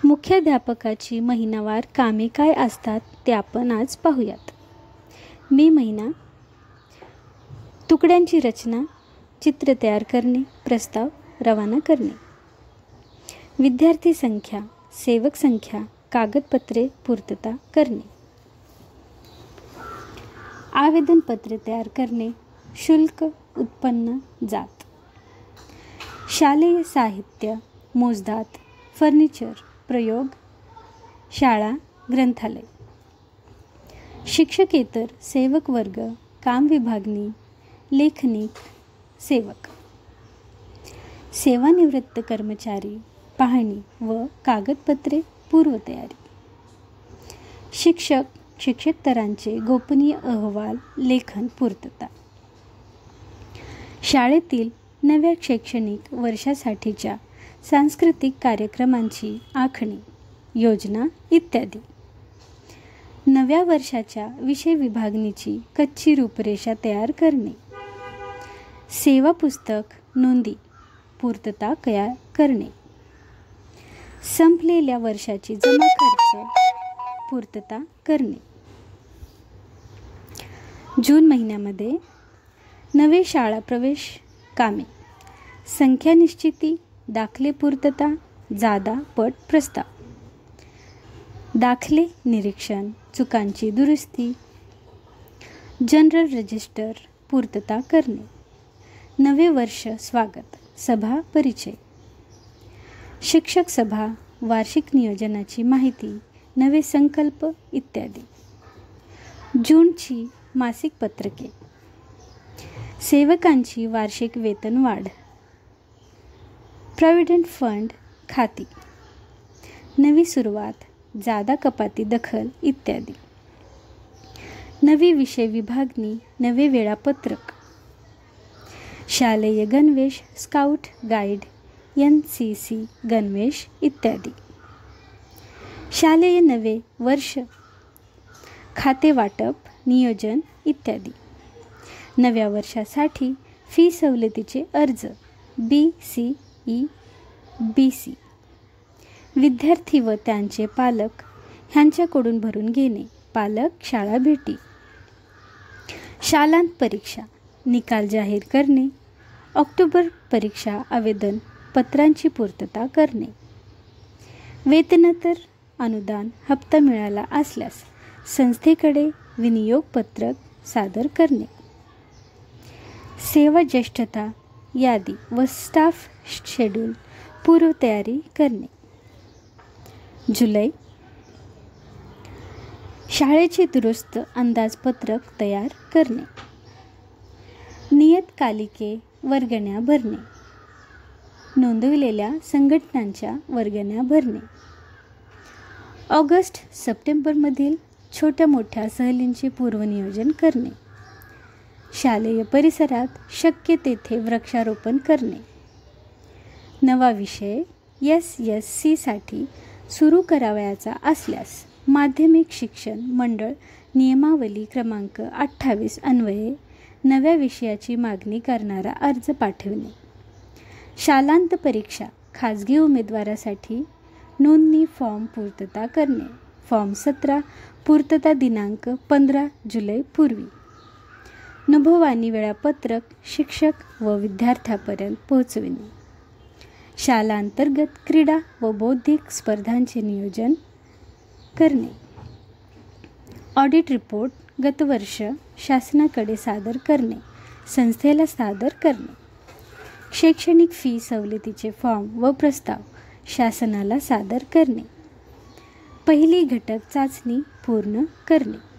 मुख्याध्यापकाची महिनावार कामे काय असतात ते आपण आज पाहूयात. मे महिना. तुकड्यांची रचना, चित्र तयार करणे, प्रस्ताव रवाना करणे. विद्यार्थी संख्या, सेवक संख्या, कागदपत्रे पूर्तता करणे. आवेदनपत्र तयार करणे, शुल्क, उत्पन्न, जात. शालेय साहित्य, मोजदाद, फर्निचर, प्रयोग, शाळा, ग्रंथालय. शिक्षकेतर सेवक वर्ग, काम विभागणी, लेखनिक, सेवक. सेवानिवृत्त कर्मचारी, पाहणी व कागदपत्रे पूर्वतयारी. शिक्षक, शिक्षकेतरांचे गोपनीय अहवाल, लेखन, पूर्तता. शाळेतील नव्या शैक्षणिक वर्षासाठीच्या सांस्कृतिक कार्यक्रमांची आखणी, योजना इत्यादी. नव्या वर्षाच्या विषय विभागणीची कच्ची रूपरेषा तयार करणे. सेवा पुस्तक, नोंदी, पूर्तता करणे. संपलेल्या वर्षाची जमा खर्च पूर्तता करणे. जून महिन्यामध्ये नवे शाळा प्रवेश कामे, संख्या निश्चिती, दाखले पूर्तता, जादा पट प्रस्ताव. दाखले निरीक्षण, चुकांची दुरुस्ती, जनरल रजिस्टर पूर्तता करणे. नवे वर्ष स्वागत, सभा परिचय. शिक्षक सभा, वार्षिक नियोजनाची माहिती, नवे संकल्प इत्यादी. जूनची मासिक पत्रके. सेवकांची वार्षिक वेतनवाढ, प्रॉव्हिडंट फंड खाती, नवी सुरुवात, जादा कपाती दखल इत्यादी. नवी विषय विभागणी, नवे वेळापत्रक. शालेय गणवेश, स्काउट गाईड, NCC गणवेश इत्यादी. शालेय नवे वर्ष, खाते वाटप, नियोजन इत्यादी. नव्या वर्षासाठी फी सवलतीचे अर्ज, BCE BC. विद्यार्थी व त्यांचे पालक ह्यांच्याकडून भरून घेणे, पालक शाळा भेटी. शालांत परीक्षा, निकाल जाहीर करणे. ऑक्टोबर परीक्षा आवेदन पत्रांची पूर्तता करणे. वेतनोत्तर अनुदान हप्ता मिळाला असल्यास संस्थेकडे विनियोग पत्रक सादर करणे. सेवा ज्येष्ठता यादी व स्टाफ शेड्यूल पूर्वतयारी करणे. जुलै. शाळेचे दुरुस्त अंदाजपत्रक तयार करणे. नियतकालिके वर्गण्या भरणे. नोंदविलेल्या संघटनांच्या वर्गण्या भरणे. ऑगस्ट सप्टेंबरमधील छोट्या मोठ्या सहलींचे पूर्वनियोजन करणे. शालेय परिसरात शक्य तेथे वृक्षारोपण करणे. नवा विषय SSC साठी सुरू करावयाचा असल्यास माध्यमिक शिक्षण मंडळ नियमावली क्रमांक 28 अन्वये नव्या विषयाची मागणी करणारा अर्ज पाठविणे. शालांत परीक्षा खाजगी उमेदवारासाठी नोंदणी फॉर्म पूर्तता करणे. फॉर्म 17 पूर्तता दिनांक 15 जुलै पूर्वी. अनुभवानी वेळापत्रक शिक्षक व विद्यार्थ्यापर्यंत पोहोचविणे. शालांतर्गत क्रीडा व बौद्धिक स्पर्धांचे नियोजन करणे. ऑडिट रिपोर्ट गतवर्ष शासनाकडे सादर करणे, संस्थेला सादर करणे. शैक्षणिक फी सवलतीचे फॉर्म व प्रस्ताव शासनाला सादर करणे. पहिली घटक चाचणी पूर्ण करणे.